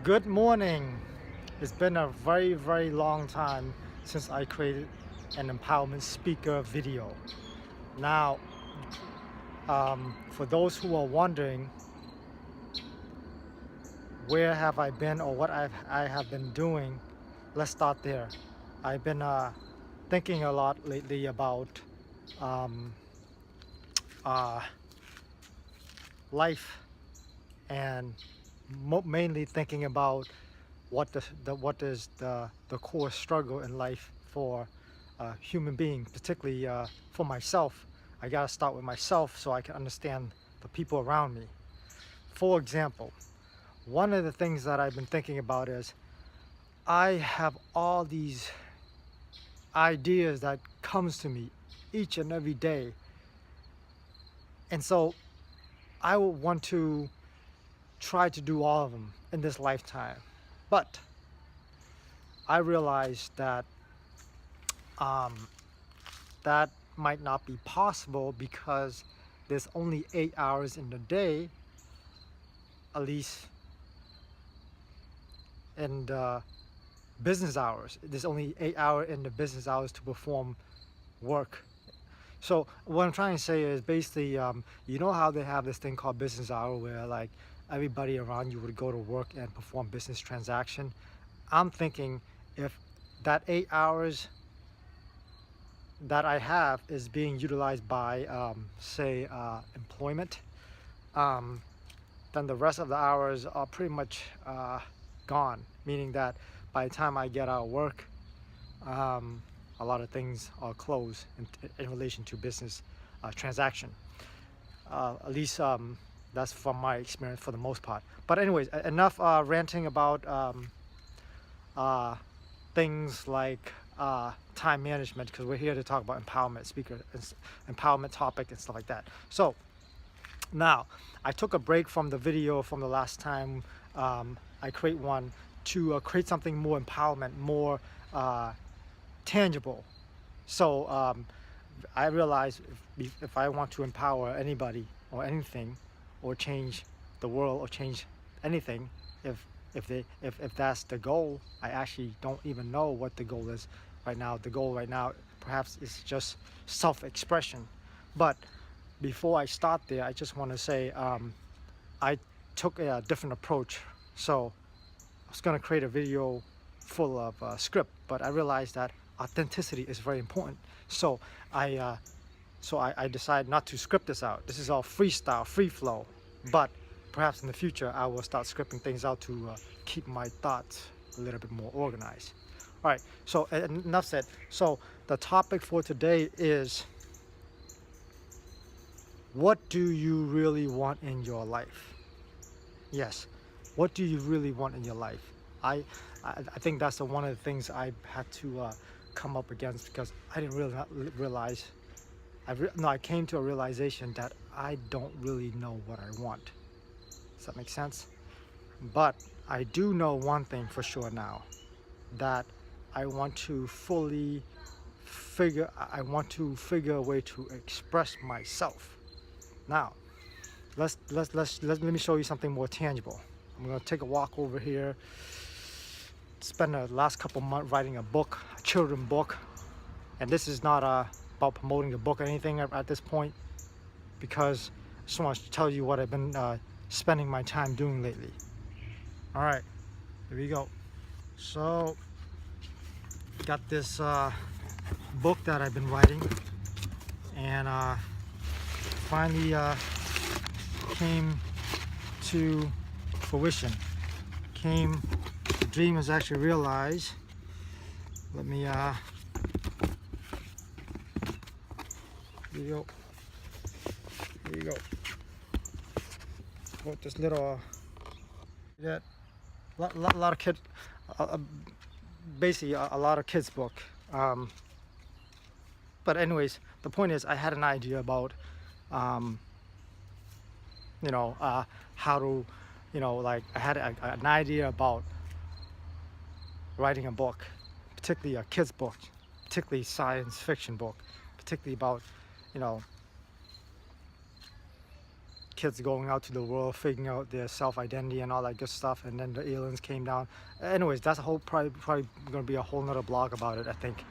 Good morning. It's been a very long time since I created an empowerment speaker video. Now, for those who are wondering where have I been or what I have been doing, let's start there. I've been thinking a lot lately about um, uh, life and mainly thinking about what is the core struggle in life for human being, particularly for myself. I gotta start with myself so I can understand the people around me. For example, one of the things that I've been thinking about is I have all these ideas that comes to me each and every day, and so I would want to try to do all of them in this lifetime. But I realized that um, that might not be possible because there's only 8 hours in the day, at least in the business hours. There's only 8 hours in the business hours to perform work. So what I'm trying to say is basically, you know how they have this thing called business hour where like everybody around you would go to work and perform business transaction. I'm thinking if that 8 hours that I have is being utilized by, say, employment, um, then the rest of the hours are pretty much gone. Meaning that by the time I get out of work, um, a lot of things are closed in relation to business transaction. At least that's from my experience for the most part. But anyways, enough ranting about uh, things like time management, because we're here to talk about empowerment speaker, empowerment topic and stuff like that. So now I took a break from the video from the last time I create one to create something more empowerment, more tangible. So I realized if I want to empower anybody or anything, or change the world or change anything, if if that's the goal, I actually don't even know what the goal is right now. The goal right now perhaps is just self-expression. But before I start there, I just want to say I took a different approach. So I was going to create a video full of script, but I realized that authenticity is very important. So I decided not to script this out. This is all freestyle, free flow. But perhaps in the future, I will start scripting things out to keep my thoughts a little bit more organized. All right, so enough said. So the topic for today is, what do you really want in your life? Yes, what do you really want in your life? I think that's one of the things I had to come up against, because I didn't really realize. I came to a realization that I don't really know what I want. Does that make sense? But I do know one thing for sure now, that I want to fully I want to figure a way to express myself. Now, let me show you something more tangible. I'm gonna take a walk over here, spend the last couple months writing a book, a children's book. And this is not about promoting the book or anything at this point, because I just want to tell you what I've been spending my time doing lately. All right, here we go. So, got this book that I've been writing, and finally came to fruition. The dream is actually realized. Let me here you go. Here you go. Wrote this little that lot of kid, basically a lot of kids book. But anyways, the point is, I had an idea about, how to, like I had an idea about writing a book, particularly a kids book, particularly science fiction book, particularly about, kids going out to the world, figuring out their self-identity and all that good stuff, and then the aliens came down. Anyways, that's a whole probably gonna be a whole nother blog about it, I think.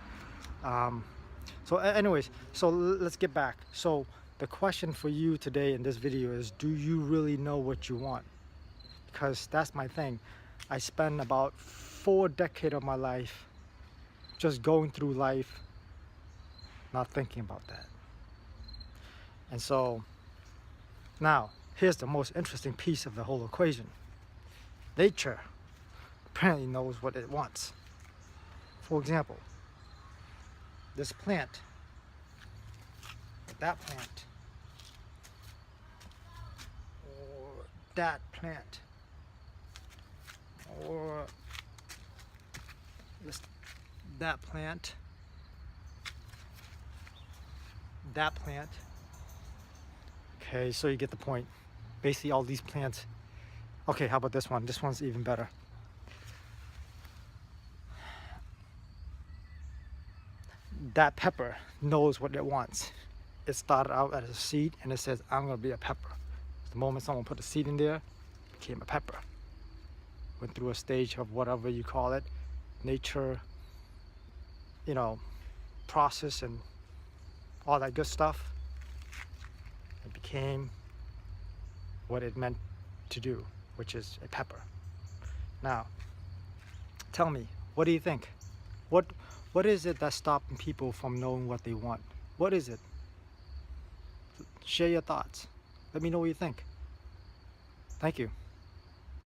Anyways, so let's get back. So the question for you today in this video is, do you really know what you want? Because that's my thing. I spent about 4 decades of my life just going through life not thinking about that. And so now here's the most interesting piece of the whole equation. Nature apparently knows what it wants. For example, this plant, that plant, or that plant, or that plant, that plant. Okay, so you get the point. Basically all these plants. Okay, how about this one? This one's even better. That pepper knows what it wants. It started out as a seed and it says, I'm gonna be a pepper. The moment someone put a seed in there, it became a pepper. Went through a stage of whatever you call it, nature, you know, process and all that good stuff. It became what it meant to do, which is a pepper. Now, tell me, what do you think? What is it that's stopping people from knowing what they want? What is it? Share your thoughts. Let me know what you think. Thank you.